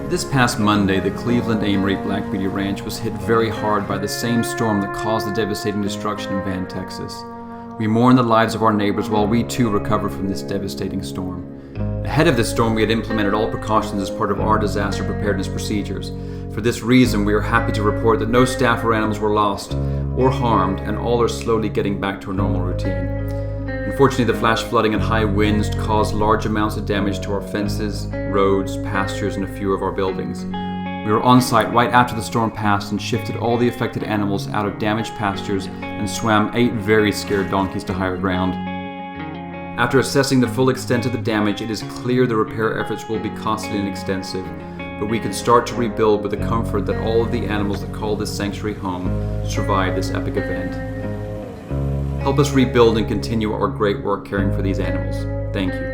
This past Monday, the Cleveland Amory Black Beauty Ranch was hit very hard by the same storm that caused the devastating destruction in Van, Texas. We mourn the lives of our neighbors while we too recover from this devastating storm. Ahead of this storm, we had implemented all precautions as part of our disaster preparedness procedures. For this reason, we are happy to report that no staff or animals were lost or harmed, and all are slowly getting back to a normal routine. Unfortunately, the flash flooding and high winds caused large amounts of damage to our fences, roads, pastures, and a few of our buildings. We were on site right after the storm passed and shifted all the affected animals out of damaged pastures and swam 8 very scared donkeys to higher ground. After assessing the full extent of the damage, it is clear the repair efforts will be costly and extensive, but we can start to rebuild with the comfort that all of the animals that call this sanctuary home survived this epic event. Help us rebuild and continue our great work caring for these animals. Thank you.